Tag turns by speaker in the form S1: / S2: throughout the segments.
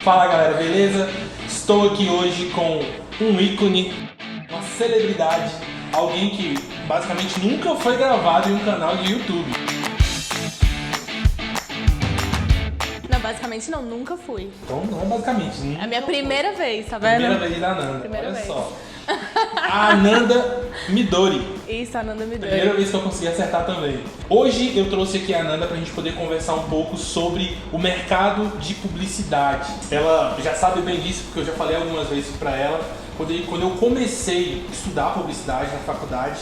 S1: Fala galera, beleza? Estou aqui hoje com um ícone, uma celebridade, alguém que basicamente nunca foi gravado em um canal de YouTube.
S2: Não, basicamente não, nunca fui.
S1: Então não é basicamente.
S2: É a minha primeira vez, tá vendo?
S1: Primeira vez da Ananda,
S2: Primeira
S1: olha
S2: vez.
S1: só. A Ananda Midori.
S2: Isso, a Ananda me deu.
S1: Primeira vez que eu consegui acertar também. Hoje eu trouxe aqui a Ananda pra gente poder conversar um pouco sobre o mercado de publicidade. Ela já sabe bem disso, porque eu já falei algumas vezes pra ela. Quando eu comecei a estudar publicidade na faculdade,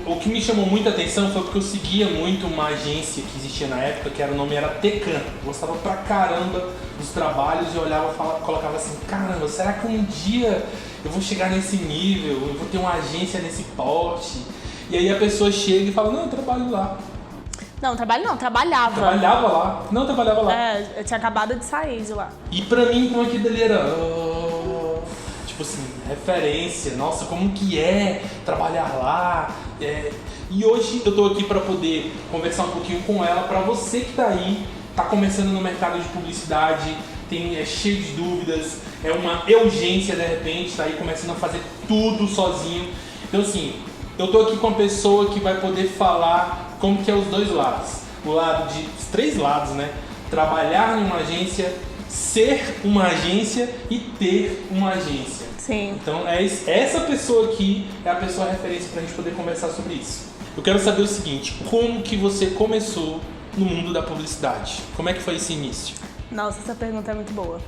S1: o que me chamou muita atenção foi porque eu seguia muito uma agência que existia na época, que o nome era Tecan. Eu gostava pra caramba dos trabalhos e eu olhava e colocava assim, caramba, será que um dia eu vou chegar nesse nível, eu vou ter uma agência nesse porte? E aí a pessoa chega e fala, não, eu trabalho lá.
S2: Não, trabalho não, trabalhava.
S1: Trabalhava lá? Não, trabalhava lá.
S2: É, eu tinha acabado de sair de lá.
S1: E pra mim, então aquilo dali era... tipo assim, referência, nossa, como que é trabalhar lá? E hoje eu tô aqui pra poder conversar um pouquinho com ela, pra você que tá aí, tá começando no mercado de publicidade, é cheio de dúvidas, é uma urgência de repente, tá aí começando a fazer tudo sozinho. Então assim, eu tô aqui com uma pessoa que vai poder falar como que é os dois lados. Os três lados, né? Trabalhar em uma agência, ser uma agência e ter uma agência.
S2: Sim.
S1: Então essa pessoa aqui é a pessoa referência pra gente poder conversar sobre isso. Eu quero saber o seguinte, como que você começou no mundo da publicidade? Como é que foi esse início?
S2: Nossa, essa pergunta é muito boa.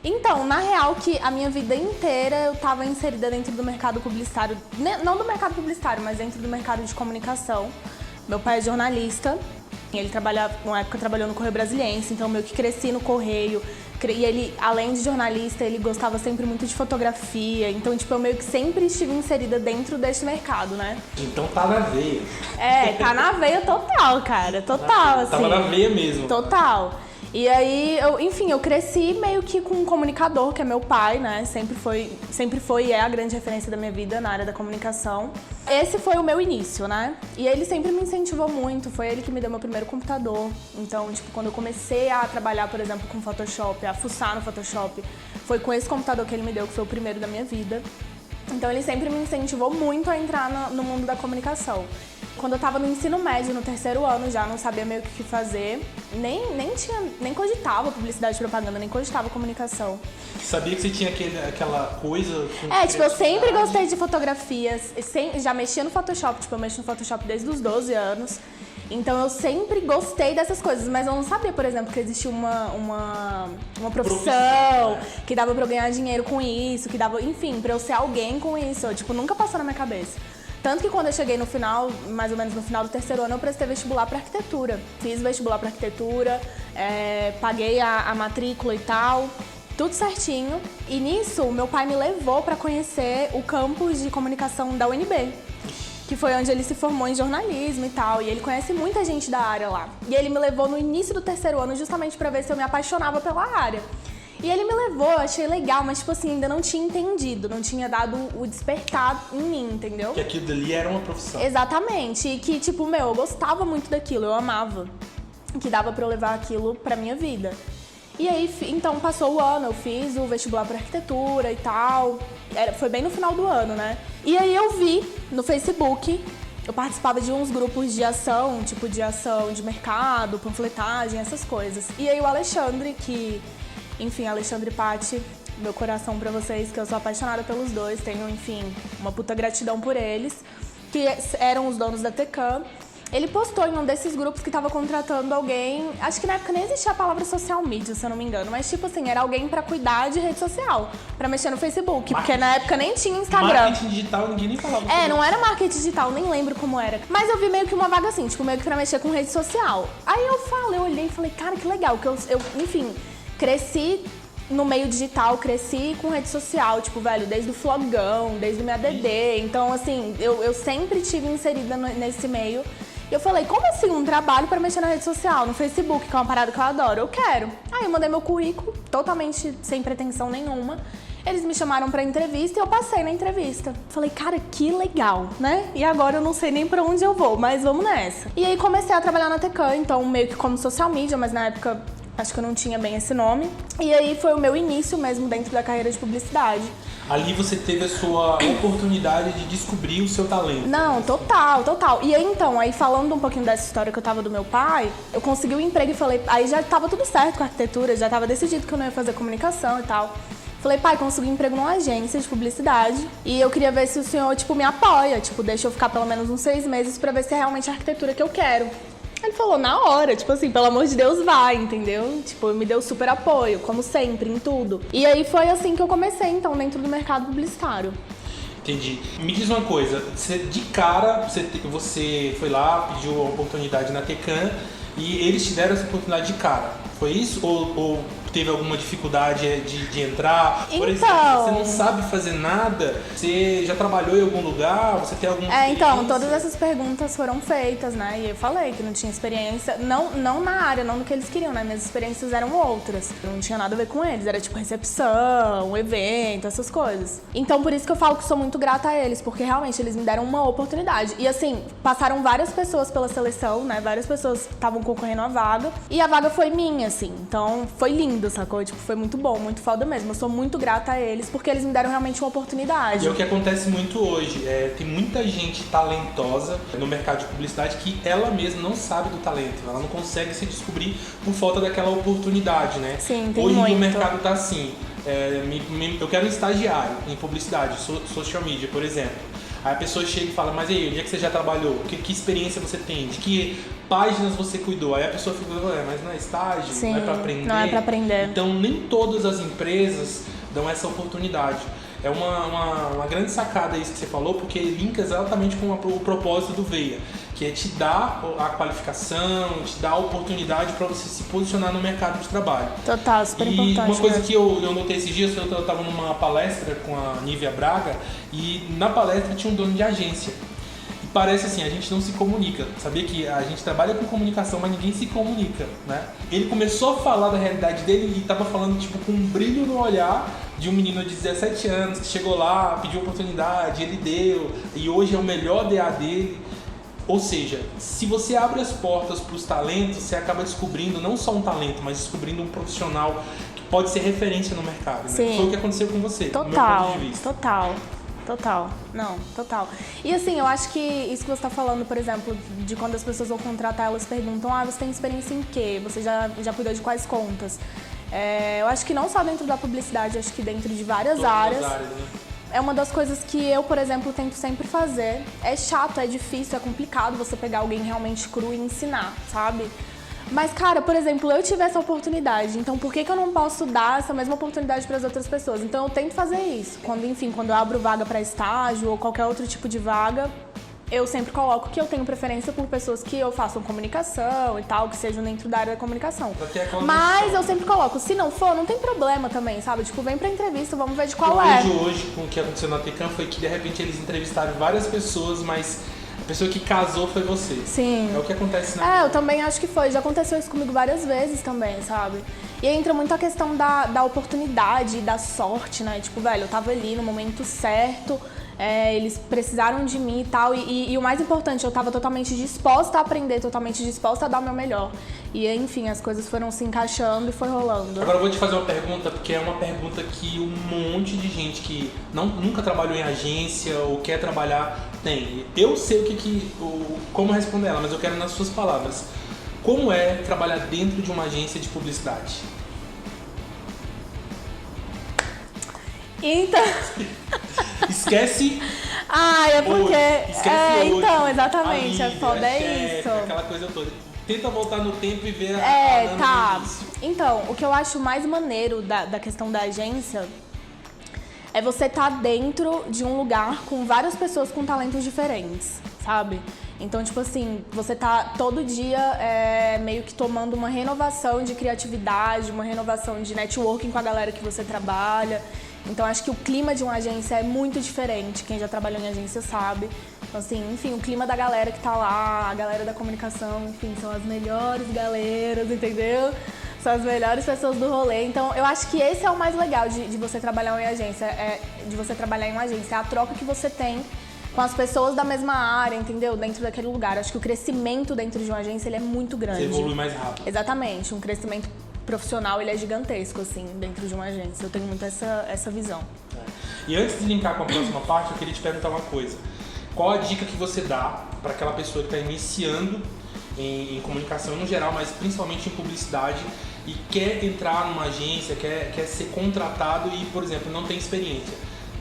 S2: Então, na real, que a minha vida inteira eu estava inserida dentro do mercado publicitário, não do mercado publicitário, mas dentro do mercado de comunicação. Meu pai é jornalista, e ele uma época trabalhou no Correio Brasiliense, então eu meio que cresci no Correio. E ele, além de jornalista, ele gostava sempre muito de fotografia, então tipo, eu meio que sempre estive inserida dentro desse mercado, né?
S1: Então tá na veia.
S2: É, tá na veia total, cara, total, assim.
S1: Tava na veia mesmo.
S2: Total. E aí, eu cresci meio que com um comunicador, que é meu pai, né? Sempre foi e é a grande referência da minha vida na área da comunicação. Esse foi o meu início, né? E ele sempre me incentivou muito, foi ele que me deu meu primeiro computador. Então, tipo, quando eu comecei a trabalhar, por exemplo, com Photoshop, a fuçar no Photoshop, foi com esse computador que ele me deu, que foi o primeiro da minha vida. Então, ele sempre me incentivou muito a entrar no mundo da comunicação. Quando eu tava no ensino médio, no terceiro ano, já não sabia meio que o que fazer, nem cogitava publicidade e propaganda, nem cogitava comunicação.
S1: Sabia que você tinha aquela coisa com
S2: Eu sempre gostei de fotografias, já mexia no Photoshop, eu mexo no Photoshop desde os 12 anos. Então eu sempre gostei dessas coisas, mas eu não sabia, por exemplo, que existia uma profissão, que dava pra eu ganhar dinheiro com isso, que dava, enfim, pra eu ser alguém com isso. Nunca passou na minha cabeça. Tanto que quando eu cheguei no final, mais ou menos no final do terceiro ano, eu prestei vestibular para arquitetura. Fiz vestibular para arquitetura, paguei a matrícula e tal, tudo certinho. E nisso, meu pai me levou para conhecer o campus de comunicação da UNB, que foi onde ele se formou em jornalismo e tal. E ele conhece muita gente da área lá. E ele me levou no início do terceiro ano justamente para ver se eu me apaixonava pela área. E ele me levou, eu achei legal, mas tipo assim, ainda não tinha entendido, não tinha dado o despertar em mim, entendeu?
S1: Que aquilo dali era uma profissão.
S2: Exatamente, e que tipo, eu gostava muito daquilo, eu amava, que dava pra eu levar aquilo pra minha vida. E aí, então passou o ano, eu fiz o vestibular pra arquitetura e tal, foi bem no final do ano, né? E aí eu vi no Facebook, eu participava de uns grupos de ação, tipo de ação de mercado, panfletagem, essas coisas. E aí o Alexandre, enfim, Alexandre e Paty, meu coração pra vocês, que eu sou apaixonada pelos dois, tenho, enfim, uma puta gratidão por eles, que eram os donos da Tecan. Ele postou em um desses grupos que tava contratando alguém, acho que na época nem existia a palavra social media, se eu não me engano, mas tipo assim, era alguém pra cuidar de rede social, pra mexer no Facebook, porque na época nem tinha Instagram.
S1: Marketing digital, ninguém nem falava.
S2: Não era marketing digital, nem lembro como era. Mas eu vi meio que uma vaga assim, tipo, meio que pra mexer com rede social. Aí eu olhei e falei, cara, que legal, que eu enfim... Cresci no meio digital, cresci com rede social, tipo, velho, desde o Flogão, desde o meu ADD. Então, assim, eu sempre tive inserida nesse meio. E eu falei, como assim um trabalho para mexer na rede social, no Facebook, que é uma parada que eu adoro? Eu quero. Aí eu mandei meu currículo, totalmente sem pretensão nenhuma. Eles me chamaram pra entrevista e eu passei na entrevista. Falei, cara, que legal, né? E agora eu não sei nem pra onde eu vou, mas vamos nessa. E aí comecei a trabalhar na Tecan, então meio que como social media, mas na época Acho que eu não tinha bem esse nome. E aí foi o meu início mesmo dentro da carreira de publicidade.
S1: Ali você teve a sua oportunidade de descobrir o seu talento.
S2: Não, total. E aí então, aí falando um pouquinho dessa história que eu tava do meu pai, eu consegui um emprego e falei, aí já tava tudo certo com a arquitetura, já tava decidido que eu não ia fazer comunicação e tal. Falei, pai, consegui um emprego numa agência de publicidade e eu queria ver se o senhor, me apoia, deixa eu ficar pelo menos uns 6 meses pra ver se é realmente a arquitetura que eu quero. Ele falou, na hora, pelo amor de Deus, vai, entendeu? Me deu super apoio, como sempre, em tudo. E aí foi assim que eu comecei, então, dentro do mercado publicitário.
S1: Entendi. Me diz uma coisa, de cara, você foi lá, pediu a oportunidade na Tecam e eles te deram essa oportunidade de cara. Foi isso? Ou teve alguma dificuldade de entrar? Por exemplo, você não sabe fazer nada? Você já trabalhou em algum lugar? Você tem alguma experiência?
S2: Então, todas essas perguntas foram feitas, né? E eu falei que não tinha experiência, não na área, não no que eles queriam, né? Minhas experiências eram outras. Não tinha nada a ver com eles, era recepção, evento, essas coisas. Então, por isso que eu falo que sou muito grata a eles, porque realmente eles me deram uma oportunidade. E assim, passaram várias pessoas pela seleção, né? Várias pessoas estavam concorrendo à vaga. E a vaga foi minha, assim. Então, foi lindo, sacou? Foi muito bom, muito foda mesmo. Eu sou muito grata a eles, porque eles me deram realmente uma oportunidade.
S1: E é o que acontece muito hoje. Tem muita gente talentosa no mercado de publicidade que ela mesma não sabe do talento. Ela não consegue se descobrir por falta daquela oportunidade, né?
S2: Sim, tem
S1: hoje
S2: muito.
S1: O mercado tá assim. Eu quero um estagiário em publicidade, social media, por exemplo. Aí a pessoa chega e fala, mas aí, onde é que você já trabalhou? Que experiência você tem? De que páginas você cuidou? Aí a pessoa fica, mas não é estágio?
S2: Sim,
S1: não é pra aprender?
S2: não é pra aprender.
S1: Então nem todas as empresas dão essa oportunidade. É uma grande sacada isso que você falou, porque linka exatamente com o propósito do Veia, que é te dar a qualificação, te dar a oportunidade para você se posicionar no mercado de trabalho.
S2: Total, super importante.
S1: E uma coisa que eu notei esses dias, eu estava numa palestra com a Nívia Braga, e na palestra tinha um dono de agência. E parece assim, a gente não se comunica. Sabia que a gente trabalha com comunicação, mas ninguém se comunica, né? Ele começou a falar da realidade dele e estava falando com um brilho no olhar de um menino de 17 anos que chegou lá, pediu oportunidade, ele deu, e hoje é o melhor DA dele. Ou seja, se você abre as portas para os talentos, você acaba descobrindo não só um talento, mas descobrindo um profissional que pode ser referência no mercado. Né? Foi o que aconteceu com você, do meu ponto de vista.
S2: Total. E assim, eu acho que isso que você está falando, por exemplo, de quando as pessoas vão contratar, elas perguntam, você tem experiência em quê? Você já cuidou de quais contas? Eu acho que não só dentro da publicidade, acho que dentro de várias áreas.
S1: Né?
S2: É uma das coisas que eu, por exemplo, tento sempre fazer. É chato, é difícil, é complicado você pegar alguém realmente cru e ensinar, sabe? Mas, cara, por exemplo, eu tive essa oportunidade, então por que eu não posso dar essa mesma oportunidade para as outras pessoas? Então eu tento fazer isso. Quando eu abro vaga para estágio ou qualquer outro tipo de vaga, eu sempre coloco que eu tenho preferência por pessoas que eu façam comunicação e tal, que sejam dentro da área da comunicação. Mas eu sempre coloco, se não for, não tem problema também, sabe? Vem pra entrevista, vamos ver de qual é.
S1: O que eu vejo hoje com o que aconteceu na Tecam foi que de repente eles entrevistaram várias pessoas, mas a pessoa que casou foi você.
S2: Sim.
S1: É o que acontece na
S2: eu também acho que foi. Já aconteceu isso comigo várias vezes também, sabe? E aí entra muito a questão da oportunidade e da sorte, né? Eu tava ali no momento certo, eles precisaram de mim e tal, e o mais importante, eu estava totalmente disposta a aprender, totalmente disposta a dar o meu melhor. E enfim, as coisas foram se encaixando e foi rolando.
S1: Agora eu vou te fazer uma pergunta, porque é uma pergunta que um monte de gente que nunca trabalhou em agência ou quer trabalhar tem. Eu sei como responder ela, mas eu quero nas suas palavras. Como é trabalhar dentro de uma agência de publicidade?
S2: Então...
S1: Esquece.
S2: É porque.
S1: Esquece
S2: então, exatamente.
S1: Líder,
S2: Foda
S1: chefe,
S2: isso.
S1: Aquela coisa toda. Tenta voltar no tempo e ver
S2: tá. Então, o que eu acho mais maneiro da questão da agência é você estar dentro de um lugar com várias pessoas com talentos diferentes, sabe? Então, você tá todo dia meio que tomando uma renovação de criatividade, uma renovação de networking com a galera que você trabalha. Então, acho que o clima de uma agência é muito diferente. Quem já trabalhou em agência sabe. Então, enfim, o clima da galera que tá lá, a galera da comunicação, enfim, são as melhores galeras, entendeu? São as melhores pessoas do rolê. Então, eu acho que esse é o mais legal de você trabalhar em agência, é a troca que você tem com as pessoas da mesma área, entendeu? Dentro daquele lugar. Acho que o crescimento dentro de uma agência ele é muito grande.
S1: Você evolui mais rápido.
S2: Exatamente, um crescimento profissional, ele é gigantesco, assim, dentro de uma agência. Eu tenho muito essa visão.
S1: E antes de linkar com a próxima parte, eu queria te perguntar uma coisa. Qual a dica que você dá para aquela pessoa que está iniciando em comunicação no geral, mas principalmente em publicidade, e quer entrar numa agência, quer ser contratado e, por exemplo, não tem experiência?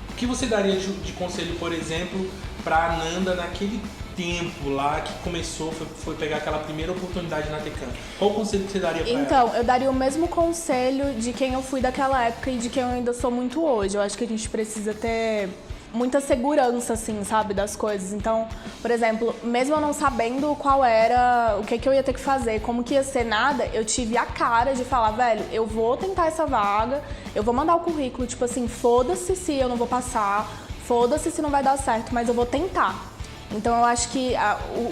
S1: O que você daria de conselho, por exemplo, para a Ananda naquele tempo lá que começou, foi pegar aquela primeira oportunidade na Tecam? Qual o conselho que você daria para ela?
S2: Então, eu daria o mesmo conselho de quem eu fui daquela época e de quem eu ainda sou muito hoje. Eu acho que a gente precisa ter muita segurança, assim, sabe, das coisas. Então, por exemplo, mesmo eu não sabendo qual era, o que eu ia ter que fazer, como que ia ser nada, eu tive a cara de falar, velho, eu vou tentar essa vaga, eu vou mandar o currículo, tipo assim, foda-se se eu não vou passar, foda-se se não vai dar certo, mas eu vou tentar. Então eu acho que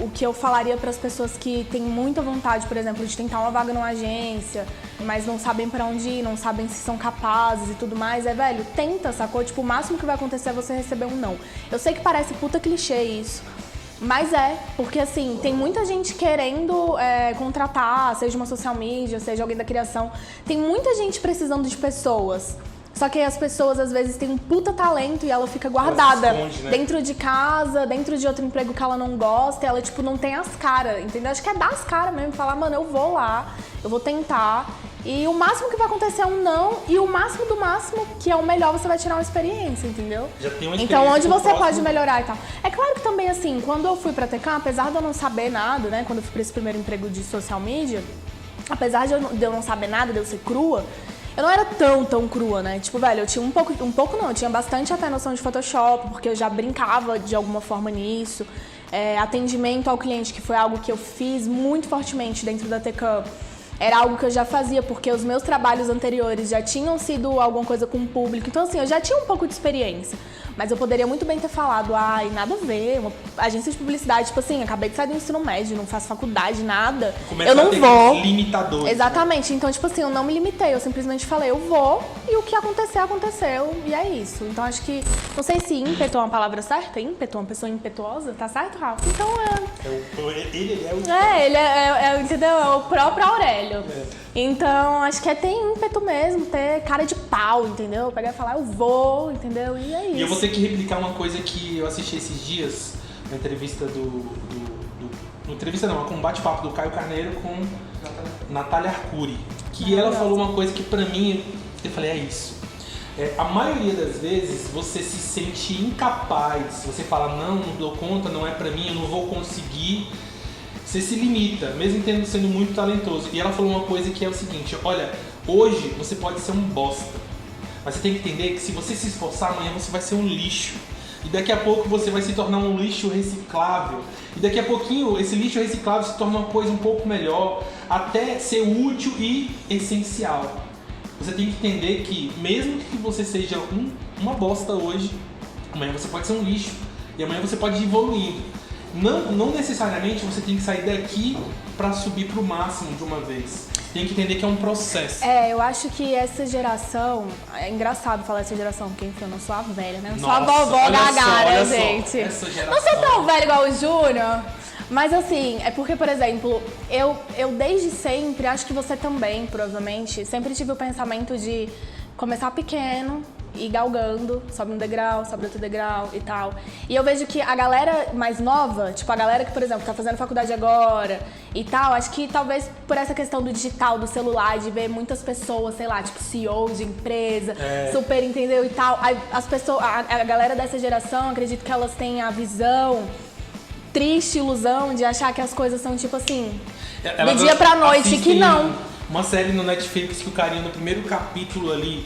S2: o que eu falaria para as pessoas que têm muita vontade, por exemplo, de tentar uma vaga numa agência, mas não sabem para onde ir, não sabem se são capazes e tudo mais, velho, tenta, sacou? Tipo, o máximo que vai acontecer é você receber um não. Eu sei que parece puta clichê isso, mas porque assim, tem muita gente querendo contratar, seja uma social media, seja alguém da criação, tem muita gente precisando de pessoas. Só que as pessoas, às vezes, têm um puta talento e ela fica guardada dentro de casa, dentro de outro emprego que ela não gosta, e ela, tipo, não tem as caras, entendeu? Acho que é dar as caras mesmo, falar, mano, eu vou lá, eu vou tentar, e o máximo que vai acontecer é um não, e o máximo do máximo, que é o melhor, você vai tirar uma experiência, entendeu?
S1: Já tem uma experiência.
S2: Então, onde você pode melhorar e tal. É claro que também, assim, quando eu fui pra Tecam, apesar de eu não saber nada, né, quando eu fui pra esse primeiro emprego de social media, apesar de eu não saber nada, de eu ser crua, eu não era tão crua, né? Tipo, velho, eu tinha um pouco não, eu tinha bastante até noção de Photoshop, porque eu já brincava de alguma forma nisso. Atendimento ao cliente, que foi algo que eu fiz muito fortemente dentro da Tecam, era algo que eu já fazia, porque os meus trabalhos anteriores já tinham sido alguma coisa com o público. Então, assim, eu já tinha um pouco de experiência. Mas eu poderia muito bem ter falado, nada a ver, uma agência de publicidade, tipo assim, acabei de sair do ensino médio, não faço faculdade, nada.
S1: Começa
S2: eu não
S1: a ter
S2: vou.
S1: Limitadores.
S2: Exatamente. Então, tipo assim, eu não me limitei, eu simplesmente falei, eu vou, e o que acontecer, aconteceu, e é isso. Então, acho que, não sei se ímpeto é uma palavra certa, ímpeto, uma pessoa impetuosa, tá certo, Rafa? Então, ele é entendeu? É o próprio Aurélio. Então, acho que ter ímpeto mesmo, ter cara de pau, entendeu? Pegar e falar, eu vou, entendeu? E é isso.
S1: E eu vou ter que replicar uma coisa que eu assisti esses dias, na entrevista com um bate-papo do Caio Carneiro com Natália Arcuri. Que ela falou uma coisa que pra mim, eu falei, é isso. A maioria das vezes você se sente incapaz, você fala, não dou conta, não é pra mim, eu não vou conseguir. Você se limita, mesmo sendo muito talentoso. E ela falou uma coisa que é o seguinte, olha, hoje você pode ser um bosta, mas você tem que entender que se você se esforçar, amanhã você vai ser um lixo. E daqui a pouco você vai se tornar um lixo reciclável. E daqui a pouquinho esse lixo reciclável se torna uma coisa um pouco melhor, até ser útil e essencial. Você tem que entender que mesmo que você seja uma bosta hoje, amanhã você pode ser um lixo. E amanhã você pode ir evoluindo. Não necessariamente você tem que sair daqui para subir pro máximo de uma vez. Tem que entender que é um processo.
S2: Eu acho que essa geração... É engraçado falar essa geração, porque enfim, eu não sou a velha, né? Eu sou a vovó gaga, né, gente?
S1: Essa geração.
S2: Não sou tão velha igual o Júnior. Mas assim, é porque, por exemplo, eu desde sempre, acho que você também, provavelmente, sempre tive o pensamento de começar pequeno, ir galgando, sobe um degrau, sobe outro degrau e tal. E eu vejo que a galera mais nova, tipo a galera que, por exemplo, tá fazendo faculdade agora e tal, acho que talvez por essa questão do digital, do celular, de ver muitas pessoas, sei lá, tipo CEO de empresa, super, entendeu, e tal. As pessoas, a galera dessa geração, acredito que elas têm a visão, triste ilusão de achar que as coisas são tipo assim, do dia pra noite, que não.
S1: Uma série no Netflix que o carinha no primeiro capítulo ali,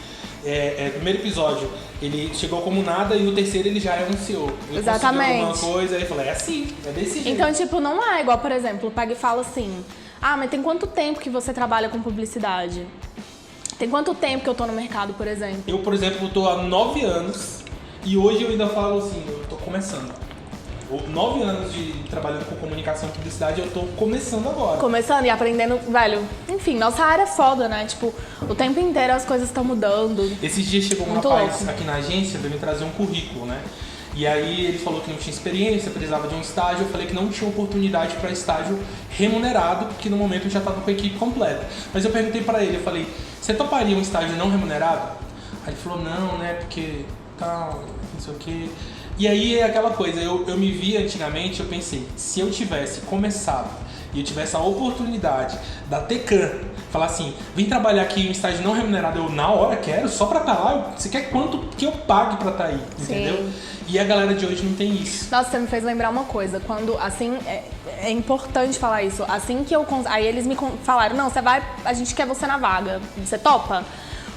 S1: primeiro episódio, ele chegou como nada e no terceiro ele já é um CEO. Ele
S2: exatamente.
S1: Alguma coisa e falou, é assim, é desse jeito.
S2: Então, tipo, não é igual, por exemplo, pega e fala assim, mas tem quanto tempo que você trabalha com publicidade? Tem quanto tempo que eu tô no mercado, por exemplo?
S1: Eu, por exemplo, tô há 9 anos e hoje eu ainda falo assim, eu tô começando. 9 anos de trabalhando com comunicação e publicidade, eu tô começando agora.
S2: Começando e aprendendo, velho. Enfim, nossa área é foda, né? Tipo, o tempo inteiro as coisas estão mudando.
S1: Esses dias chegou um rapaz aqui na agência, veio me trazer um currículo, né? E aí ele falou que não tinha experiência, precisava de um estágio. Eu falei que não tinha oportunidade para estágio remunerado, porque no momento eu já estava com a equipe completa. Mas eu perguntei para ele, eu falei, você toparia um estágio não remunerado? Aí ele falou, não, né, porque tal, não sei o quê. E aí é aquela coisa, eu me vi antigamente, eu pensei, se eu tivesse começado e eu tivesse a oportunidade da Tecan falar assim, vem trabalhar aqui em um estágio não remunerado, eu na hora quero, só pra estar lá, você quer quanto que eu pague pra estar aí, entendeu?
S2: Sim.
S1: E a galera de hoje não tem isso.
S2: Nossa, você me fez lembrar uma coisa, quando, assim, é importante falar isso, assim que eu, aí eles me falaram, não, você vai, a gente quer você na vaga, você topa?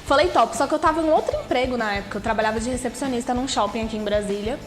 S2: Falei top, só que eu tava em outro emprego na época, eu trabalhava de recepcionista num shopping aqui em Brasília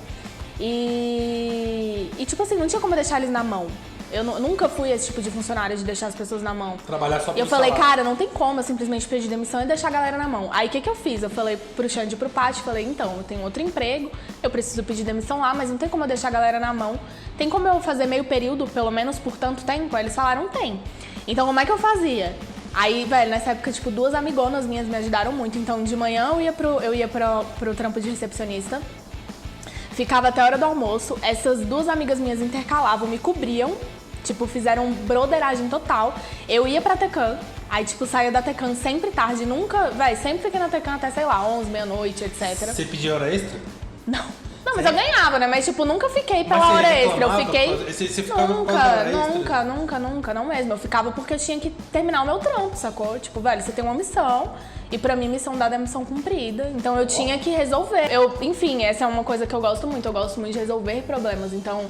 S2: e tipo assim, não tinha como deixar eles na mão. Eu nunca fui esse tipo de funcionária de deixar as pessoas na mão.
S1: Trabalhar só
S2: E eu falei, cara, não tem como eu simplesmente pedir demissão e deixar a galera na mão. Aí o que eu fiz? Eu falei pro Xande e pro Pati, falei, então, eu tenho outro emprego, eu preciso pedir demissão lá, mas não tem como eu deixar a galera na mão. Tem como eu fazer meio período, pelo menos por tanto tempo? Aí eles falaram, tem. Então como é que eu fazia? Aí, velho, nessa época, tipo, 2 amigonas minhas me ajudaram muito. Então, de manhã eu ia pro trampo de recepcionista, ficava até a hora do almoço. Essas 2 amigas minhas intercalavam, me cobriam, tipo, fizeram broderagem total. Eu ia pra Tecan, aí, tipo, saía da Tecan sempre tarde, nunca, velho, sempre fiquei na Tecan até, sei lá, 11, meia-noite, etc.
S1: Você pedia hora extra?
S2: Não, mas eu ganhava, né? Mas, tipo, nunca fiquei pela hora extra. Eu fiquei.
S1: Você ficava por causa da hora extra?
S2: Nunca, não mesmo. Eu ficava porque eu tinha que terminar o meu trampo, sacou? Tipo, velho, você tem uma missão e pra mim, missão dada é missão cumprida. Então eu tinha que resolver. Enfim, essa é uma coisa que eu gosto muito. Eu gosto muito de resolver problemas. Então.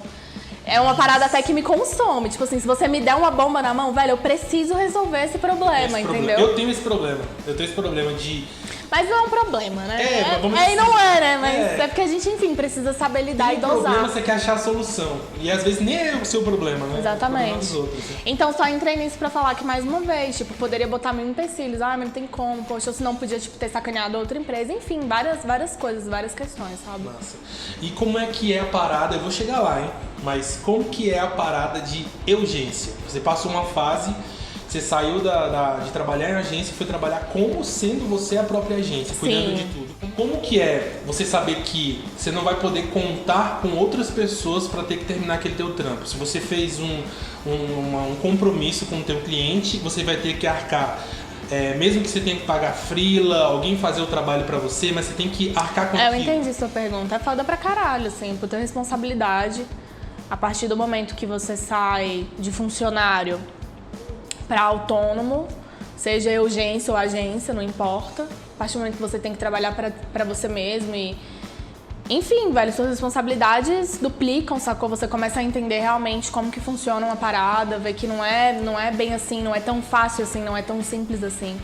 S2: É uma parada até que me consome. Tipo assim, se você me der uma bomba na mão, velho, eu preciso resolver esse problema, entendeu?
S1: Eu tenho esse problema de...
S2: Mas não é um problema, né?
S1: Vamos
S2: Aí não é, né? Mas é porque a gente, enfim, precisa saber lidar e dosar.
S1: O problema você quer achar a solução. E às vezes nem é o seu problema, né?
S2: Exatamente.
S1: É o problema dos outros, né?
S2: Então só entrei nisso pra falar que, mais uma vez, tipo, poderia botar mil empecilhos. Ah, mas não tem como, poxa, ou se não podia, tipo, ter sacaneado outra empresa. Enfim, várias coisas, várias questões, sabe?
S1: Massa. E como é que é a parada? Eu vou chegar lá, hein? Mas como que é a parada de urgência? Você passou uma fase... Você saiu de trabalhar em agência e foi trabalhar como sendo você a própria agência, cuidando de tudo. Como que é você saber que você não vai poder contar com outras pessoas para ter que terminar aquele teu trampo? Se você fez um compromisso com o teu cliente, você vai ter que arcar. Mesmo que você tenha que pagar freela, alguém fazer o trabalho pra você, mas você tem que arcar com aquilo.
S2: Eu entendi sua pergunta. É foda pra caralho, assim, por ter responsabilidade. A partir do momento que você sai de funcionário para autônomo, seja urgência ou agência, não importa. A partir do momento que você tem que trabalhar para você mesmo e... Enfim, velho, suas responsabilidades duplicam, sacou? Você começa a entender realmente como que funciona uma parada, ver que não é bem assim, não é tão fácil assim, não é tão simples assim.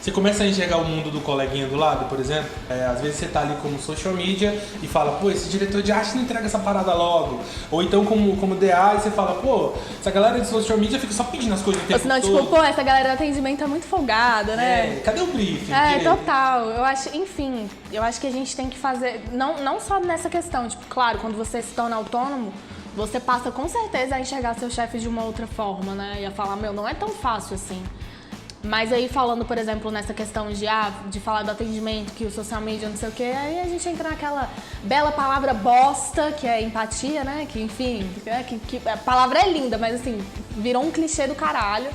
S1: Você começa a enxergar o mundo do coleguinha do lado, por exemplo. Às vezes você tá ali como social media e fala, pô, esse diretor de arte não entrega essa parada logo. Ou então como DA e você fala, pô, essa galera de social media fica só pedindo as coisas o tempo
S2: todo. Ou senão, tipo, pô, essa galera do atendimento é muito folgada, né?
S1: Cadê o briefing?
S2: Total. Eu acho, enfim, eu acho que a gente tem que fazer, não só nessa questão, tipo, claro, quando você se torna autônomo, você passa com certeza a enxergar seu chefe de uma outra forma, né? E a falar, meu, não é tão fácil assim. Mas aí falando, por exemplo, nessa questão de falar do atendimento, que o social media não sei o quê, aí a gente entra naquela bela palavra bosta, que é empatia, né? Que, enfim, a palavra é linda, mas assim, virou um clichê do caralho.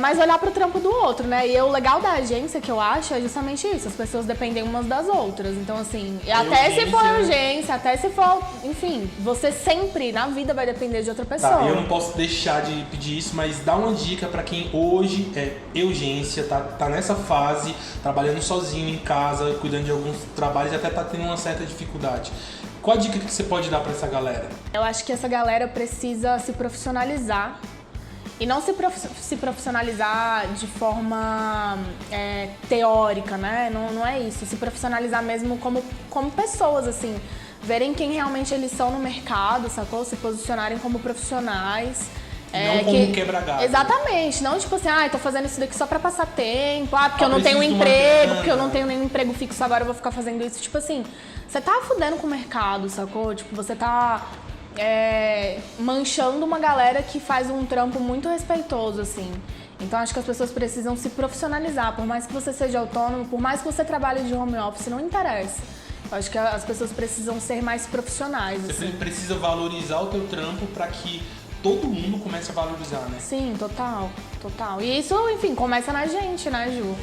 S2: Mas olhar pro trampo do outro, né? E o legal da agência, que eu acho, é justamente isso. As pessoas dependem umas das outras. Então, assim, até se for urgência, até se for... Enfim, você sempre, na vida, vai depender de outra pessoa.
S1: Tá, eu não posso deixar de pedir isso, mas dá uma dica pra quem hoje é urgência, tá nessa fase, trabalhando sozinho em casa, cuidando de alguns trabalhos e até tá tendo uma certa dificuldade. Qual a dica que você pode dar pra essa galera?
S2: Eu acho que essa galera precisa se profissionalizar. E não se profissionalizar de forma teórica, né? Não é isso. Se profissionalizar mesmo como pessoas, assim. Verem quem realmente eles são no mercado, sacou? Se posicionarem como profissionais.
S1: Não como quebra-galho.
S2: Exatamente. Não tipo assim, tô fazendo isso daqui só pra passar tempo. Porque eu não tenho um emprego, porque eu não tenho nenhum emprego fixo, agora eu vou ficar fazendo isso. Tipo assim, você tá fudendo com o mercado, sacou? Tipo, você tá... manchando uma galera que faz um trampo muito respeitoso, assim. Então acho que as pessoas precisam se profissionalizar, por mais que você seja autônomo, por mais que você trabalhe de home office, não interessa. Eu Eu acho que as pessoas precisam ser mais profissionais.
S1: Você
S2: assim.
S1: precisa valorizar o teu trampo para que todo mundo comece a valorizar, né?
S2: Sim, total. E isso, enfim, começa na gente, né, Ju?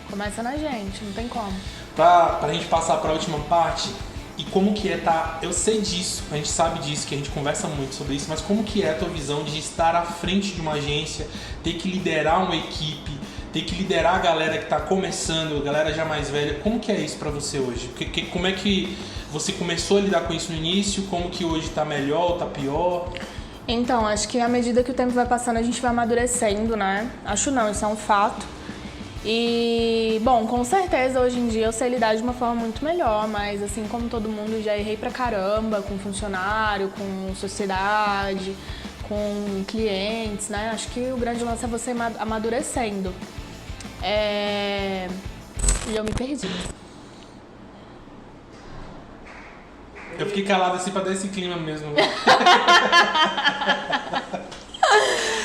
S2: Começa na gente, não tem como.
S1: Pra gente passar para a última parte, e como que é eu sei disso, a gente sabe disso, que a gente conversa muito sobre isso, mas como que é a tua visão de estar à frente de uma agência, ter que liderar uma equipe, ter que liderar a galera que tá começando, a galera já mais velha, como que é isso pra você hoje? Como é que você começou a lidar com isso no início, como que hoje tá melhor ou tá pior?
S2: Então, acho que à medida que o tempo vai passando, a gente vai amadurecendo, né? Acho não, isso é um fato. E, bom, com certeza hoje em dia eu sei lidar de uma forma muito melhor, mas assim como todo mundo, já errei pra caramba com funcionário, com sociedade, com clientes, né? Acho que o grande lance é você amadurecendo. E eu me perdi.
S1: Eu fiquei calado assim pra dar esse clima mesmo.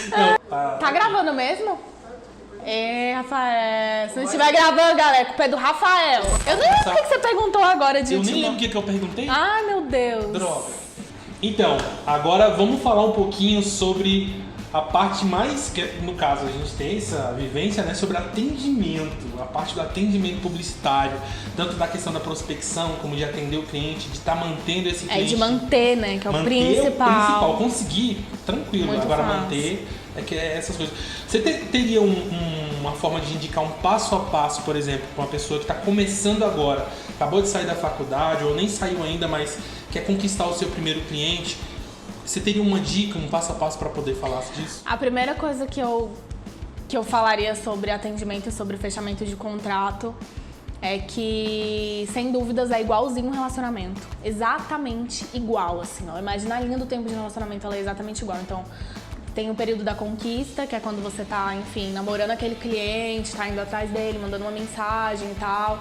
S1: Não,
S2: Tá gravando mesmo? Rafael, se não estiver gravando, galera, culpa é do Rafael. Eu nem lembro o que você perguntou agora de
S1: Eu nem lembro o que eu perguntei.
S2: Ai, meu Deus.
S1: Droga. Então, agora vamos falar um pouquinho sobre a parte mais, que no caso a gente tem essa vivência, né, sobre atendimento, a parte do atendimento publicitário, tanto da questão da prospecção, como de atender o cliente, de estar mantendo esse cliente.
S2: De manter, né, que é o
S1: manter
S2: principal.
S1: Conseguir, tranquilo,
S2: Muito
S1: agora
S2: fácil.
S1: manter, que é essas coisas. Você teria uma forma de indicar um passo a passo, por exemplo, para uma pessoa que está começando agora, acabou de sair da faculdade ou nem saiu ainda, mas quer conquistar o seu primeiro cliente? Você teria uma dica, um passo a passo para poder falar disso?
S2: A primeira coisa que eu falaria sobre atendimento e sobre fechamento de contrato é que, sem dúvidas, é igualzinho um relacionamento. Exatamente igual, assim, ó. Imagina a linha do tempo de relacionamento, ela é exatamente igual. Então, tem o período da conquista, que é quando você tá, enfim, namorando aquele cliente, tá indo atrás dele, mandando uma mensagem e tal.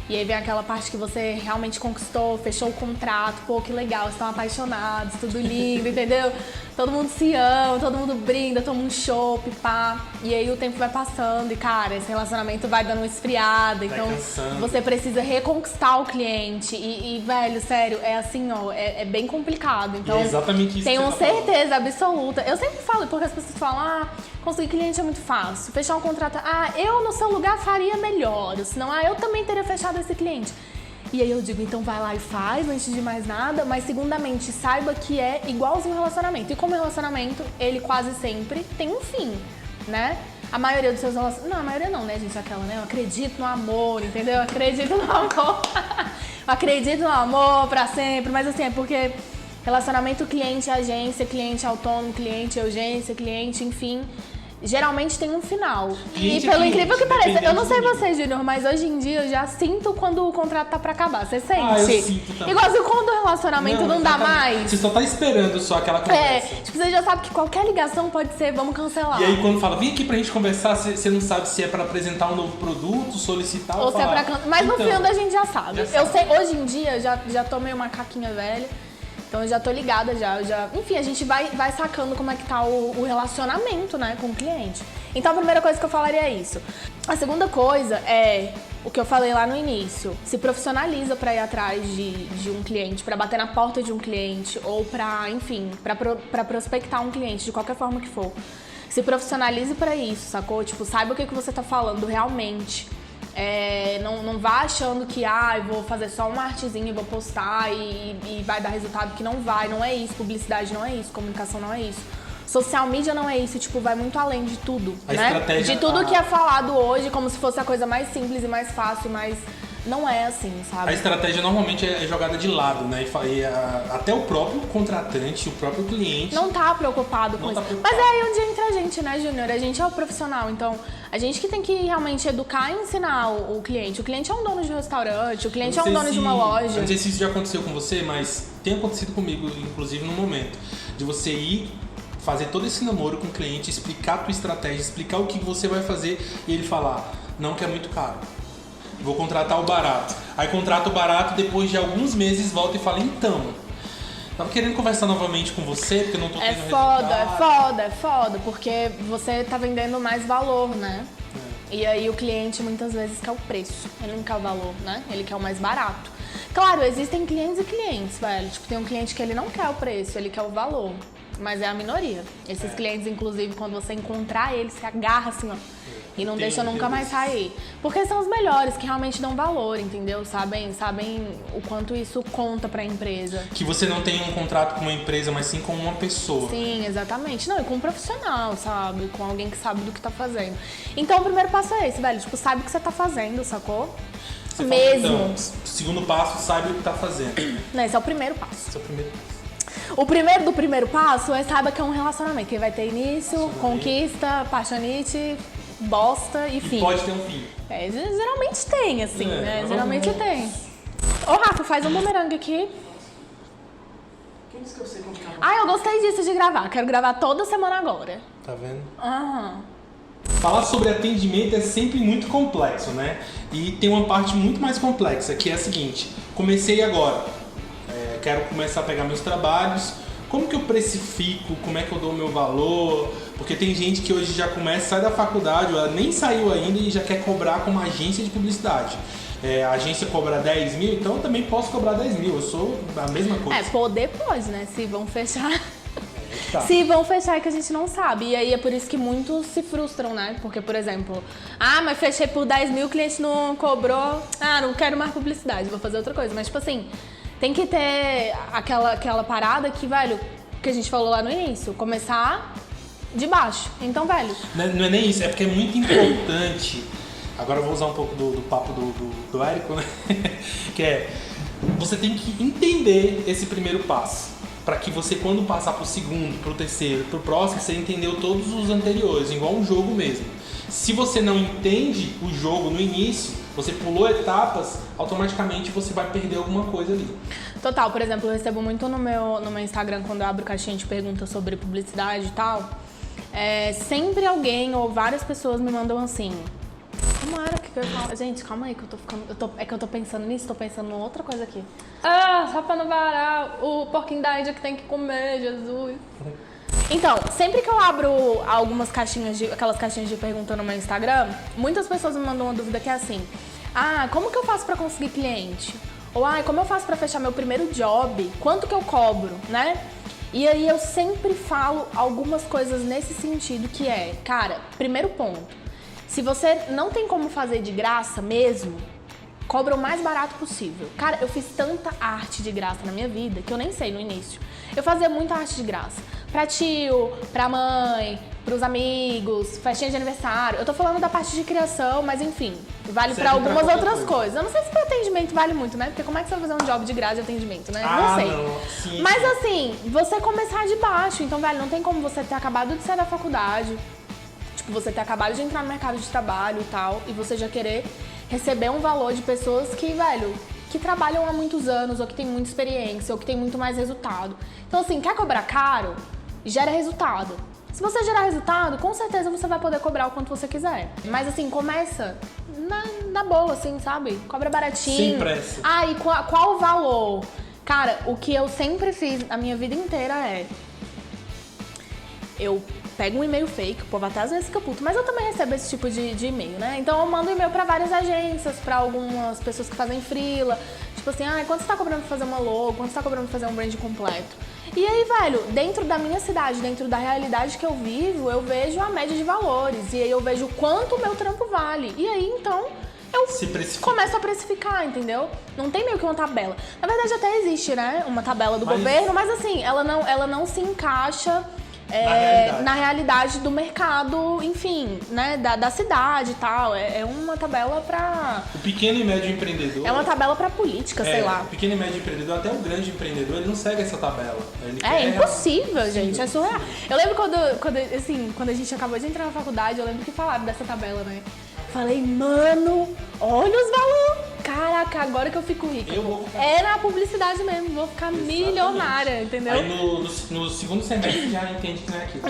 S2: E aí vem aquela parte que você realmente conquistou, fechou o contrato, pô, que legal, estão apaixonados, tudo lindo, entendeu? Todo mundo se ama, todo mundo brinda, toma um chopp, pá. E aí o tempo vai passando e, cara, esse relacionamento vai dando uma esfriada. Então, você precisa reconquistar o cliente. E, velho, sério, é assim, ó, é bem complicado. Então,
S1: e é exatamente isso.
S2: Tenho certeza absoluta. Eu sempre falo, porque as pessoas falam, conseguir cliente é muito fácil. Fechar um contrato, eu no seu lugar faria melhor. Senão, eu também teria fechado esse cliente. E aí eu digo, então vai lá e faz, antes de mais nada. Mas, segundamente, saiba que é igualzinho um relacionamento. E como relacionamento, ele quase sempre tem um fim, né? A maioria dos seus relacionamentos... Não, a maioria não, né, gente? Aquela, né? Eu acredito no amor, entendeu? Eu acredito no amor. Eu acredito no amor pra sempre. Mas, assim, é porque relacionamento cliente-agência, cliente autônomo, cliente-urgência, cliente, enfim... Geralmente tem um final.
S1: Cliente
S2: e pelo incrível que pareça, eu não sei
S1: você,
S2: você, Júnior, mas hoje em dia eu já sinto quando o contrato tá pra acabar. Você sente?
S1: Eu sinto também.
S2: Igualzinho quando o relacionamento não dá mais.
S1: Você só tá esperando só aquela conversa.
S2: Tipo, você já sabe que qualquer ligação pode ser, vamos cancelar.
S1: E aí quando fala, vem aqui pra gente conversar, você não sabe se é pra apresentar um novo produto, solicitar
S2: ou
S1: ou falar.
S2: Se é pra Mas no fundo a gente já sabe. Eu sei, hoje em dia, já tô meio macaquinha velha. Então eu já tô ligada enfim, a gente vai sacando como é que tá o relacionamento, né, com o cliente. Então a primeira coisa que eu falaria é isso. A segunda coisa é o que eu falei lá no início. Se profissionaliza pra ir atrás de um cliente, pra bater na porta de um cliente ou pra, enfim, pra prospectar um cliente, de qualquer forma que for. Se profissionalize pra isso, sacou? Tipo, saiba o que você tá falando realmente. Não vá achando que eu vou fazer só uma artezinha e vou postar e vai dar resultado, que não vai, não é isso, publicidade não é isso, comunicação não é isso, social media não é isso, tipo, vai muito além de tudo, né? De tudo que é falado hoje, como se fosse a coisa mais simples e mais fácil, mas não é assim, sabe?
S1: A estratégia normalmente é jogada de lado, né? Até o próprio contratante, o próprio cliente...
S2: Não tá preocupado com isso. Mas é aí onde entra a gente, né, Júnior? A gente é o profissional, então a gente que tem que realmente educar e ensinar o cliente. O cliente é um dono de restaurante, o cliente é um dono de uma loja.
S1: Eu não sei se isso já aconteceu com você, mas tem acontecido comigo, inclusive, no momento. De você ir fazer todo esse namoro com o cliente, explicar a tua estratégia, explicar o que você vai fazer e ele falar, não, que é muito caro. Vou contratar o barato. Aí contrata o barato, depois de alguns meses volta e fala, então, tava querendo conversar novamente com você, porque eu não tô tendo resultado.
S2: É foda, porque você tá vendendo mais valor, né? E aí o cliente muitas vezes quer o preço, ele não quer o valor, né? Ele quer o mais barato. Claro, existem clientes e clientes, velho. Tipo, tem um cliente que ele não quer o preço, ele quer o valor. Mas é a minoria. Esses clientes, inclusive, quando você encontrar eles, você agarra assim, ó. E não deixa nunca mais sair. Porque são os melhores, que realmente dão valor, entendeu? Sabem o quanto isso conta pra empresa.
S1: Que você não tem um contrato com uma empresa, mas sim com uma pessoa.
S2: Sim, exatamente. Não, e com um profissional, sabe? Com alguém que sabe do que tá fazendo. Então, o primeiro passo é esse, velho. Tipo, sabe o que você tá fazendo, sacou?
S1: Você
S2: Mesmo.
S1: Fala, então, segundo passo, sabe o que tá fazendo.
S2: Não, esse é o primeiro passo.
S1: Esse é o primeiro passo.
S2: O primeiro do primeiro passo é saiba que é um relacionamento. Que vai ter início, conquista, paixonite, bosta e fim.
S1: E pode ter um fim.
S2: Geralmente tem, assim, né? Geralmente tem. Ô, Rafa, faz um bumerangue aqui.
S3: Quem disse que eu sei como que é?
S2: Ah, eu gostei disso de gravar. Quero gravar toda semana agora.
S1: Tá vendo?
S2: Aham.
S1: Falar sobre atendimento é sempre muito complexo, né? E tem uma parte muito mais complexa, que é a seguinte. Comecei agora. Quero começar a pegar meus trabalhos. Como que eu precifico? Como é que eu dou o meu valor? Porque tem gente que hoje já começa, sai da faculdade, ela nem saiu ainda e já quer cobrar como agência de publicidade. A agência cobra 10 mil, então eu também posso cobrar 10 mil. Eu sou a mesma coisa.
S2: Poder pode, né? Se vão fechar...
S1: Tá.
S2: Se vão fechar é que a gente não sabe. E aí é por isso que muitos se frustram, né? Porque, por exemplo, mas fechei por 10 mil, o cliente não cobrou. Não quero mais publicidade, vou fazer outra coisa. Mas, tipo assim, tem que ter aquela parada que, velho, que a gente falou lá no início, começar de baixo. Então, velho...
S1: Não é nem isso, é porque é muito importante. Agora eu vou usar um pouco do papo do Érico, né? Que é, você tem que entender esse primeiro passo. Para que você, quando passar pro segundo, pro terceiro, pro próximo, você entendeu todos os anteriores, igual um jogo mesmo. Se você não entende o jogo no início, você pulou etapas, automaticamente você vai perder alguma coisa ali.
S2: Total, por exemplo, eu recebo muito no meu Instagram, quando eu abro caixinha de perguntas sobre publicidade e tal, sempre alguém ou várias pessoas me mandam assim... Como era que eu ia falar? Gente, calma aí que eu tô pensando nisso, tô pensando em outra coisa aqui. Só pra não varar, o porquinho da Índia que tem que comer, Jesus. Então, sempre que eu abro aquelas caixinhas de pergunta no meu Instagram, muitas pessoas me mandam uma dúvida que é assim: como que eu faço pra conseguir cliente? Ou, como eu faço pra fechar meu primeiro job? Quanto que eu cobro, né? E aí eu sempre falo algumas coisas nesse sentido que é, cara, primeiro ponto. Se você não tem como fazer de graça mesmo, cobra o mais barato possível. Cara, eu fiz tanta arte de graça na minha vida que eu nem sei no início. Eu fazia muita arte de graça. Pra tio, pra mãe, pros amigos, festinha de aniversário. Eu tô falando da parte de criação, mas enfim, vale pra algumas outras coisas. Eu não sei se pra atendimento vale muito, né? Porque como é que você vai fazer um job de graça de atendimento, né? Não sei.
S1: Não. Sim,
S2: mas assim, você começar de baixo. Então, velho, não tem como você ter acabado de sair da faculdade, você ter acabado de entrar no mercado de trabalho e tal, e você já querer receber um valor de pessoas que, velho, que trabalham há muitos anos, ou que tem muita experiência, ou que tem muito mais resultado. Então, assim, quer cobrar caro? Gera resultado. Se você gerar resultado, com certeza você vai poder cobrar o quanto você quiser. Mas, assim, começa na boa, assim, sabe? Cobra baratinho.
S1: Sem pressa.
S2: E qual o valor? Cara, o que eu sempre fiz a minha vida inteira é... Eu pego um e-mail fake, o povo até às vezes fica puto, mas eu também recebo esse tipo de e-mail, né? Então eu mando e-mail pra várias agências, pra algumas pessoas que fazem freela, tipo assim, quanto você tá cobrando pra fazer uma logo, quanto você tá cobrando pra fazer um brand completo? E aí, velho, dentro da minha cidade, dentro da realidade que eu vivo, eu vejo a média de valores, e aí eu vejo quanto o meu trampo vale, e aí então... Eu começo a precificar, entendeu? Não tem meio que uma tabela. Na verdade até existe, né? Uma tabela do governo, mas assim, ela não se encaixa... na realidade do mercado, enfim, né, da cidade e tal. É uma tabela pra...
S1: O pequeno e médio empreendedor...
S2: É uma tabela pra política, sei lá.
S1: O pequeno e médio empreendedor, até o grande empreendedor, ele não segue essa tabela.
S2: Impossível, gente. É surreal. Eu lembro quando a gente acabou de entrar na faculdade, eu lembro que falaram dessa tabela, né? Falei, mano, olha os valores. Caraca, agora que eu fico rica. É na publicidade mesmo, vou ficar milionária, entendeu?
S1: Aí no segundo semestre já entende que não é aquilo.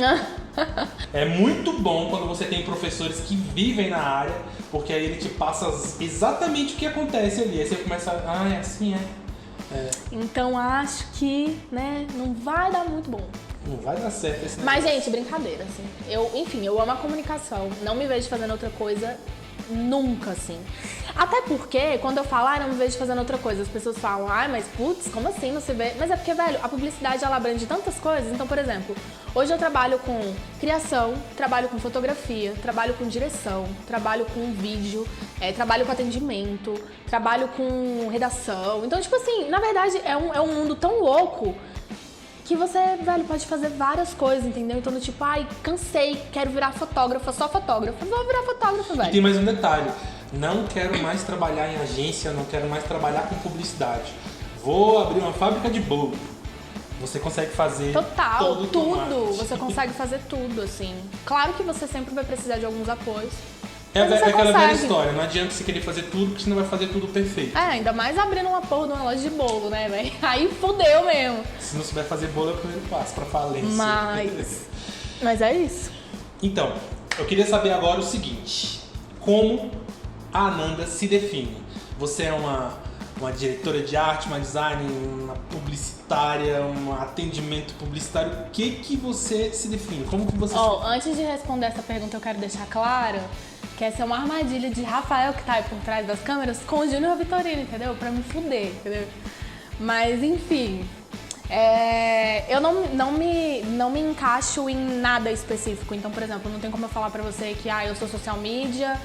S1: É muito bom quando você tem professores que vivem na área, porque aí ele te passa exatamente o que acontece ali. Aí você começa é assim,
S2: Então acho que, né, não vai dar muito bom.
S1: Não vai dar certo esse negócio.
S2: Mas, gente, brincadeira, assim. Eu amo a comunicação, não me vejo fazendo outra coisa nunca, assim. Até porque, quando eu falo, não me vejo fazendo outra coisa, as pessoas falam, mas putz, como assim não se vê? Mas é porque, velho, a publicidade, ela abrange tantas coisas. Então, por exemplo, hoje eu trabalho com criação, trabalho com fotografia, trabalho com direção, trabalho com vídeo, trabalho com atendimento, trabalho com redação. Então, tipo assim, na verdade, é um mundo tão louco que você, velho, pode fazer várias coisas, entendeu? Então, tipo, cansei, quero virar fotógrafa, só fotógrafa. Vou virar fotógrafa, velho.
S1: E tem mais um detalhe. Não quero mais trabalhar em agência, não quero mais trabalhar com publicidade. Vou abrir uma fábrica de bolo. Você consegue fazer
S2: total,
S1: todo
S2: tudo. Você consegue fazer tudo, assim. Claro que você sempre vai precisar de alguns apoios.
S1: É aquela velha história, não adianta você querer fazer tudo, porque você não vai fazer tudo perfeito.
S2: Ainda mais abrindo uma porra de uma loja de bolo, né, velho? Aí fudeu mesmo.
S1: Se não souber fazer bolo, é o primeiro passo pra falência.
S2: Mas é isso.
S1: Então, eu queria saber agora o seguinte. Como a Ananda se define? Você é uma diretora de arte, uma designer, uma publicitária, um atendimento publicitário. O que você se define? Como que você
S2: Antes de responder essa pergunta, eu quero deixar claro que essa é uma armadilha de Rafael, que tá aí por trás das câmeras, com o Júnior Vitorino, entendeu? Pra me fuder, entendeu? Mas, enfim, eu não me encaixo em nada específico. Então, por exemplo, não tem como eu falar pra você que eu sou social media,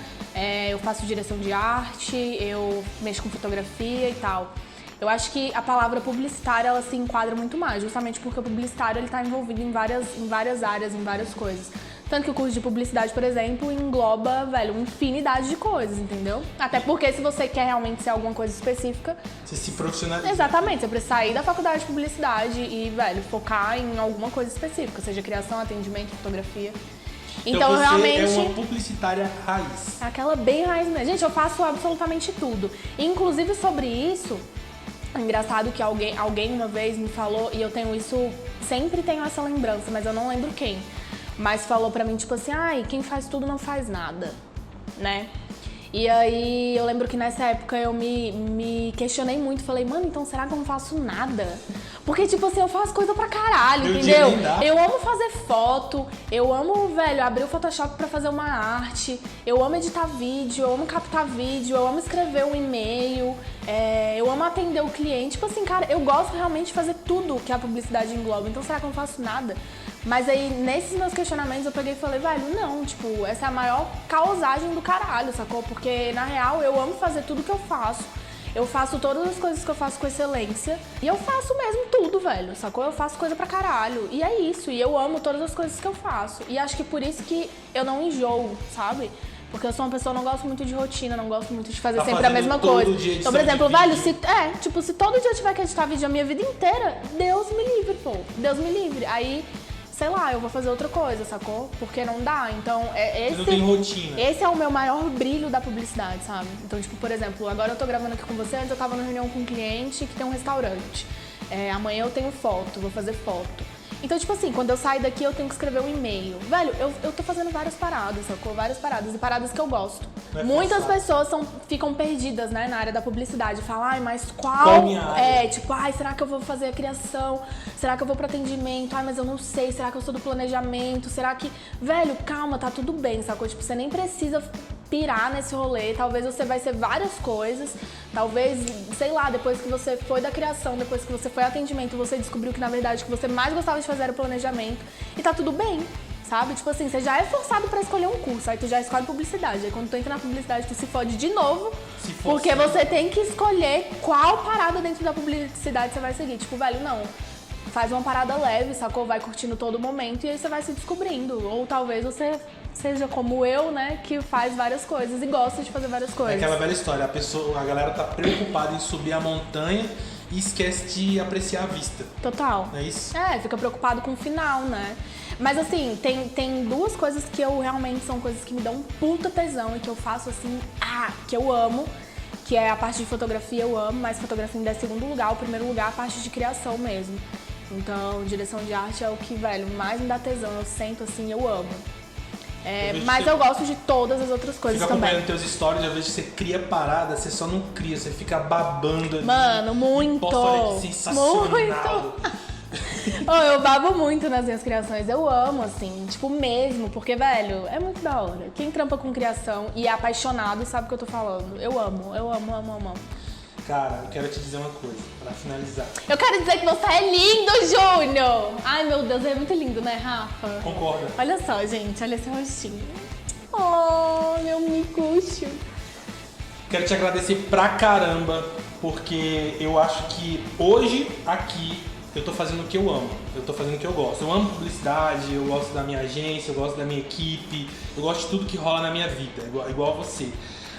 S2: eu faço direção de arte, eu mexo com fotografia e tal. Eu acho que a palavra publicitária, ela se enquadra muito mais, justamente porque o publicitário, ele tá envolvido em várias áreas, em várias coisas. Tanto que o curso de publicidade, por exemplo, engloba, velho, uma infinidade de coisas, entendeu? Até porque se você quer realmente ser alguma coisa específica...
S1: Você se profissionaliza.
S2: Exatamente, você precisa sair da faculdade de publicidade e, velho, focar em alguma coisa específica, seja criação, atendimento, fotografia.
S1: Então você
S2: realmente...
S1: é uma publicitária raiz.
S2: Aquela bem raiz mesmo. Gente, eu faço absolutamente tudo. Inclusive sobre isso... É engraçado que alguém uma vez me falou, e eu tenho isso, sempre tenho essa lembrança, mas eu não lembro quem. Mas falou pra mim, tipo assim, quem faz tudo não faz nada, né? E aí eu lembro que nessa época eu me questionei muito, falei, mano, então será que eu não faço nada? Porque, tipo assim, eu faço coisa pra caralho, entendeu? Eu amo fazer foto, eu amo, velho, abrir o Photoshop pra fazer uma arte, eu amo editar vídeo, eu amo captar vídeo, eu amo escrever um e-mail, eu amo atender o cliente. Tipo assim, cara, eu gosto realmente de fazer tudo que a publicidade engloba, então será que eu não faço nada? Mas aí, nesses meus questionamentos, eu peguei e falei, velho, não, tipo, essa é a maior causagem do caralho, sacou? Porque, na real, eu amo fazer tudo que eu faço. Eu faço todas as coisas que eu faço com excelência. E eu faço mesmo tudo, velho, sacou? Eu faço coisa pra caralho. E é isso, e eu amo todas as coisas que eu faço. E acho que por isso que eu não enjoo, sabe? Porque eu sou uma pessoa que não gosto muito de rotina, não gosto muito de fazer sempre a mesma coisa. Então, por exemplo, velho, se todo dia eu tiver que editar vídeo a minha vida inteira, Deus me livre, pô. Deus me livre. Aí... sei lá, eu vou fazer outra coisa, sacou? Porque não dá. Então,
S1: não tem rotina.
S2: Esse é o meu maior brilho da publicidade, sabe? Então, tipo, por exemplo, agora eu tô gravando aqui com você, antes eu tava numa reunião com um cliente que tem um restaurante. Amanhã eu tenho foto, vou fazer foto. Então, tipo assim, quando eu sair daqui eu tenho que escrever um e-mail. Velho, eu tô fazendo várias paradas, sacou? Várias paradas. E paradas que eu gosto. Muitas pessoas ficam perdidas, né, na área da publicidade. Falam, mas qual
S1: minha área?
S2: Tipo, será que eu vou fazer a criação? Será que eu vou pro atendimento? Mas eu não sei. Será que eu sou do planejamento? Será que... Velho, calma, tá tudo bem, sacou? Tipo, você nem precisa pirar nesse rolê. Talvez você vai ser várias coisas. Talvez, sei lá, depois que você foi da criação, depois que você foi atendimento, você descobriu que, na verdade, o que você mais gostava de fazer era o planejamento. E tá tudo bem, sabe? Tipo assim, você já é forçado pra escolher um curso, aí tu já escolhe publicidade. Aí quando tu entra na publicidade, tu se fode de novo, porque você tem que escolher qual parada dentro da publicidade você vai seguir. Tipo, velho, não. Faz uma parada leve, sacou? Vai curtindo todo momento e aí você vai se descobrindo. Ou talvez você seja como eu, né? Que faz várias coisas e gosta de fazer várias coisas.
S1: É aquela velha história, a galera tá preocupada em subir a montanha e esquece de apreciar a vista.
S2: Total.
S1: É isso?
S2: Fica preocupado com o final, né? Mas assim, tem duas coisas que eu realmente são coisas que me dão um puta tesão e que eu faço assim, que eu amo. Que é a parte de fotografia, eu amo, mas fotografia ainda é segundo lugar. O primeiro lugar é a parte de criação mesmo. Então, direção de arte é o que, velho, mais me dá tesão. Eu sento assim, eu amo. Mas eu gosto de todas as outras coisas também.
S1: Fica acompanhando teus stories, às vezes você cria parada, você só não cria, você fica babando ali.
S2: Mano, muito!
S1: Posta, olha que sensacional.
S2: Muito! Oh, eu babo muito nas minhas criações, eu amo, assim, tipo, mesmo, porque, velho, é muito da hora. Quem trampa com criação e é apaixonado sabe o que eu tô falando. Eu amo.
S1: Cara, eu quero te dizer uma coisa, pra finalizar.
S2: Eu quero dizer que você é lindo, Júnior! Ai, meu Deus, é muito lindo, né, Rafa?
S1: Concorda?
S2: Olha só, gente, olha esse rostinho. Oh, meu miguxo.
S1: Quero te agradecer pra caramba, porque eu acho que hoje, aqui, eu tô fazendo o que eu amo. Eu tô fazendo o que eu gosto. Eu amo publicidade, eu gosto da minha agência, eu gosto da minha equipe, eu gosto de tudo que rola na minha vida, igual a você.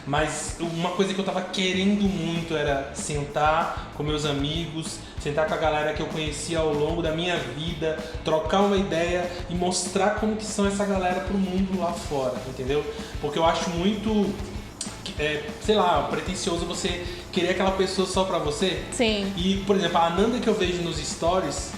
S1: Mas uma coisa que eu tava querendo muito era sentar com meus amigos, sentar com a galera que eu conheci ao longo da minha vida, trocar uma ideia e mostrar como que são essa galera pro mundo lá fora, entendeu? Porque eu acho muito, sei lá, pretencioso você querer aquela pessoa só pra você.
S2: Sim.
S1: E, por exemplo, a Ananda que eu vejo nos stories,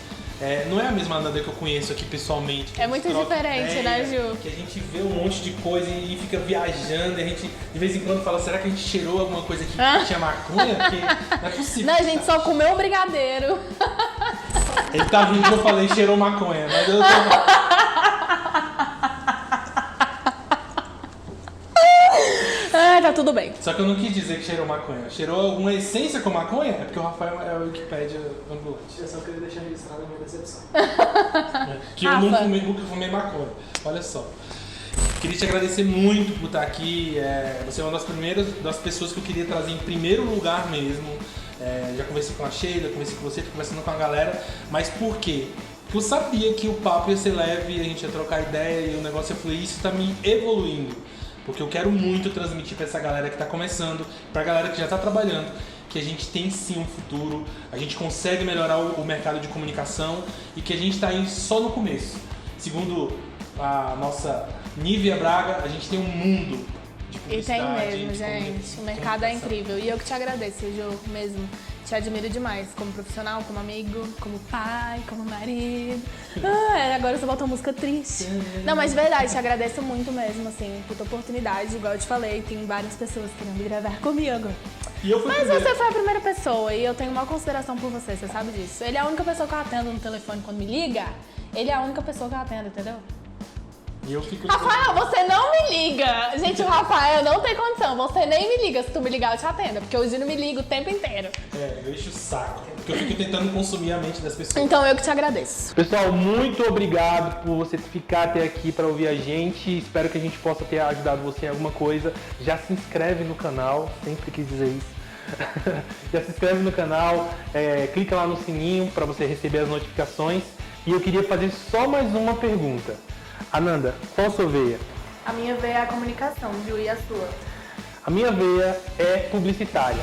S1: não é a mesma Ananda que eu conheço aqui pessoalmente.
S2: É muito diferente, né, Ju?
S1: Que a gente vê um monte de coisa e fica viajando, e a gente de vez em quando fala, será que a gente cheirou alguma coisa aqui que tinha maconha? Porque não é possível.
S2: Não, a gente só comeu um brigadeiro.
S1: Ele tá rindo que eu falei cheirou maconha, mas eu tô...
S2: Tá tudo bem.
S1: Só que eu não quis dizer que cheirou maconha. Cheirou alguma essência com maconha? É porque o Rafael é o Wikipédia ambulante.
S3: Eu só queria deixar registrado a minha decepção.
S1: Que eu nunca fumei maconha. Olha só. Queria te agradecer muito por estar aqui. Você é uma das pessoas que eu queria trazer em primeiro lugar mesmo. Já conversei com a Sheila, conversei com você, tô conversando com a galera. Mas por quê? Porque eu sabia que o papo ia ser leve, a gente ia trocar ideia e o negócio ia fluir. Isso tá me evoluindo. Porque eu quero muito transmitir pra essa galera que tá começando, pra galera que já tá trabalhando, que a gente tem sim um futuro, a gente consegue melhorar o mercado de comunicação e que a gente tá aí só no começo. Segundo a nossa Nívia Braga, a gente tem um mundo de publicidade.
S2: E tem mesmo, gente. O mercado é incrível. E eu que te agradeço, Ju, mesmo. Te admiro demais, como profissional, como amigo, como pai, como marido. Agora você bota uma música triste. Não, mas de verdade, te agradeço muito mesmo, assim, por tua oportunidade. Igual eu te falei, tem várias pessoas querendo gravar comigo.
S1: E eu fui
S2: Mas
S1: primeiro.
S2: você foi a primeira pessoa e eu tenho uma consideração por você sabe disso. Ele é a única pessoa que eu atendo no telefone quando me liga. Ele é a única pessoa que eu atendo, entendeu?
S1: E eu fico...
S2: Rafael, você não me liga! Gente, o Rafael não tem condição. Você nem me liga. Se tu me ligar, eu te atendo. Porque o Gino me liga o tempo inteiro.
S1: eu encho o saco. Porque eu fico tentando consumir a mente das pessoas.
S2: Então eu que te agradeço.
S4: Pessoal, muito obrigado por você ficar até aqui para ouvir a gente. Espero que a gente possa ter ajudado você em alguma coisa. Já se inscreve no canal, sempre quis dizer isso. Já se inscreve no canal, clica lá no sininho para você receber as notificações. E eu queria fazer só mais uma pergunta. Ananda, qual a sua veia?
S2: A minha veia é a comunicação, Ju, e a sua?
S4: A minha veia é publicitária.